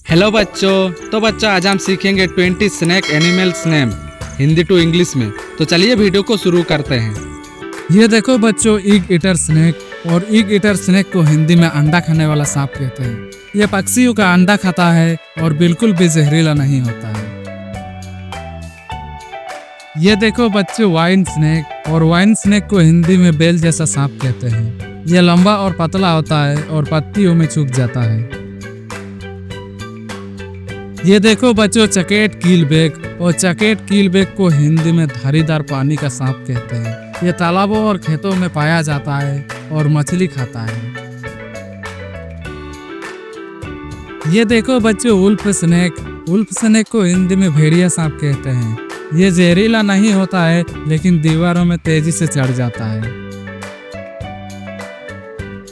Hello बच्चों। तो बच्चों आज हम सीखेंगे 20 snake animals name Hindi to English में। तो चलिए वीडियो को शुरू करते हैं। ये देखो बच्चों, इग ईटर स्नेक। और इग ईटर स्नेक को हिंदी में अंडा खाने वाला सांप कहते हैं। ये पक्षियों का अंडा खाता है और बिल्कुल भी जहरीला नहीं होता है। ये देखो बच्चों, वाइन स्नेक। और वाइन स्नेक को हिंदी में बेल जैसा सांप कहते हैं। ये लंबा और पतला होता है और पत्तियों में छुप जाता है। ये देखो बच्चों, चकेट कीलबेक। और चकेट कीलबेक को हिंदी में धारीदार पानी का सांप कहते हैं। ये तालाबों और खेतों में पाया जाता है और मछली खाता है। ये देखो बच्चों, वुल्फ स्नेक। वुल्फ स्नेक को हिंदी में भेड़िया सांप कहते हैं। ये जहरीला नहीं होता है, लेकिन दीवारों में तेजी से चढ़ जाता है।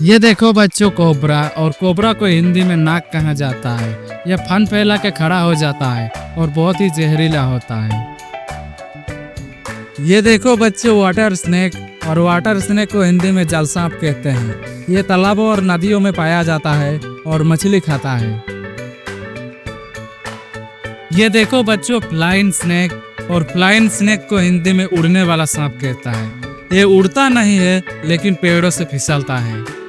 ये देखो बच्चों, कोबरा। और कोबरा को हिंदी में नाग कहा जाता है। यह फन फैला के खड़ा हो जाता है और बहुत ही जहरीला होता है। ये देखो बच्चों, वाटर स्नेक। और वाटर स्नेक को हिंदी में जल सांप कहते हैं। ये तालाबों और नदियों में पाया जाता है और मछली खाता है। ये देखो बच्चों, फ्लाइंग स्नेक। और फ्लाइंग स्नेक को हिंदी में उड़ने वाला सांप कहता है। ये उड़ता नहीं है, लेकिन पेड़ों से फिसलता है।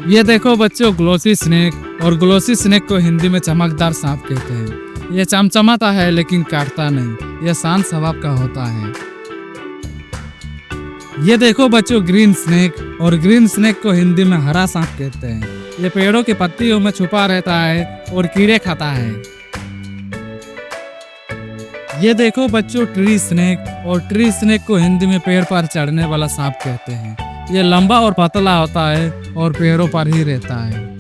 ये देखो बच्चों, ग्लोसी स्नेक। और ग्लोसी स्नेक को हिंदी में चमकदार सांप कहते हैं। यह चमचमाता है, लेकिन काटता नहीं। यह शांत स्वभाव का होता है। ये देखो बच्चों, ग्रीन स्नेक। और ग्रीन स्नेक को हिंदी में हरा सांप कहते हैं। यह पेड़ों की पत्तियों में छुपा रहता है और कीड़े खाता है। ये देखो बच्चों, ट्री स्नेक। और ट्री स्नेक को हिंदी में पेड़ पर चढ़ने वाला सांप कहते हैं। ये लंबा और पतला होता है और पेड़ों पर ही रहता है।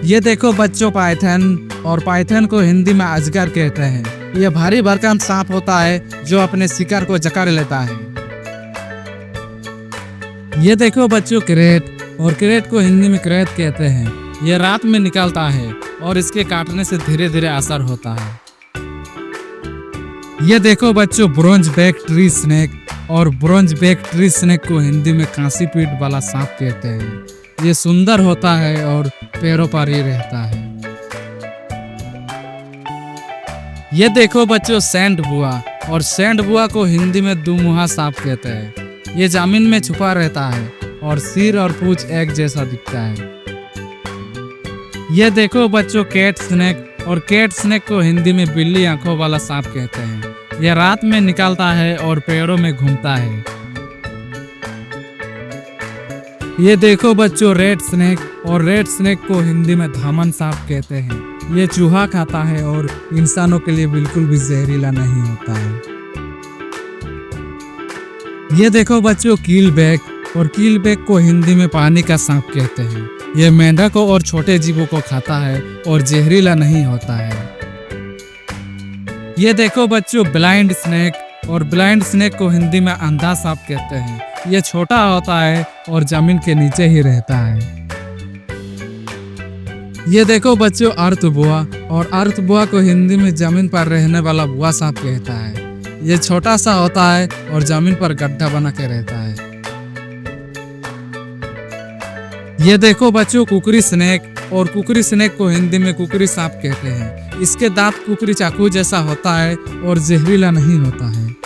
ये देखो बच्चों, पाइथन। और पाइथन को हिंदी में अजगर कहते हैं। यह भारी भरकम सांप होता है जो अपने शिकार को जकड़ लेता है। ये देखो बच्चों, क्रेट। और क्रेट को हिंदी में क्रेत कहते हैं। यह रात में निकलता है और इसके काटने से धीरे धीरे असर होता है। ये देखो बच्चों, ब्रोंज बैक ट्री स्नेक। और ब्रोंज बैक ट्री स्नेक को हिंदी में कांसी पीठ वाला सांप कहते हैं। ये सुंदर होता है और पेड़ों पर ही रहता है। ये देखो बच्चों, सैंड बुआ। और सैंड बुआ को हिंदी में दुमुहा सांप कहते हैं। ये जमीन में छुपा रहता है और सिर और पूंछ एक जैसा दिखता है। ये देखो बच्चों, कैट स्नेक। और कैट स्नेक को हिंदी में बिल्ली आंखों वाला सांप कहते हैं। यह रात में निकलता है और पेड़ों में घूमता है। ये देखो बच्चों, रेड स्नेक। और रेड स्नेक को हिंदी में धामन सांप कहते हैं। यह चूहा खाता है और इंसानों के लिए बिल्कुल भी जहरीला नहीं होता है। ये देखो बच्चों, कीलबेक। और कीलबेक को हिंदी में पानी का सांप कहते हैं। यह मेंढकों और छोटे जीवों को खाता है और जहरीला नहीं होता है। ये देखो बच्चों, ब्लाइंड स्नेक। और ब्लाइंड स्नेक को हिंदी में अंधा सांप कहते हैं। यह छोटा होता है और जमीन के नीचे ही रहता है। ये देखो बच्चों, अर्थ बुआ। और अर्थ बुआ को हिंदी में जमीन पर रहने वाला बुआ सांप कहता है। यह छोटा सा होता है और जमीन पर गड्ढा बना के रहता है। ये देखो बच्चों, कुकरी स्नेक। और कुकरी स्नेक को हिंदी में कुकरी सांप कहते हैं। इसके दांत कुकरी चाकू जैसा होता है और जहरीला नहीं होता है।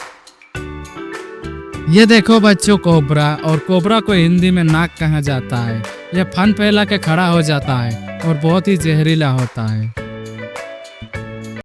ये देखो बच्चों, कोबरा। और कोबरा को हिंदी में नाग कहा जाता है। यह फन फैला के खड़ा हो जाता है और बहुत ही जहरीला होता है।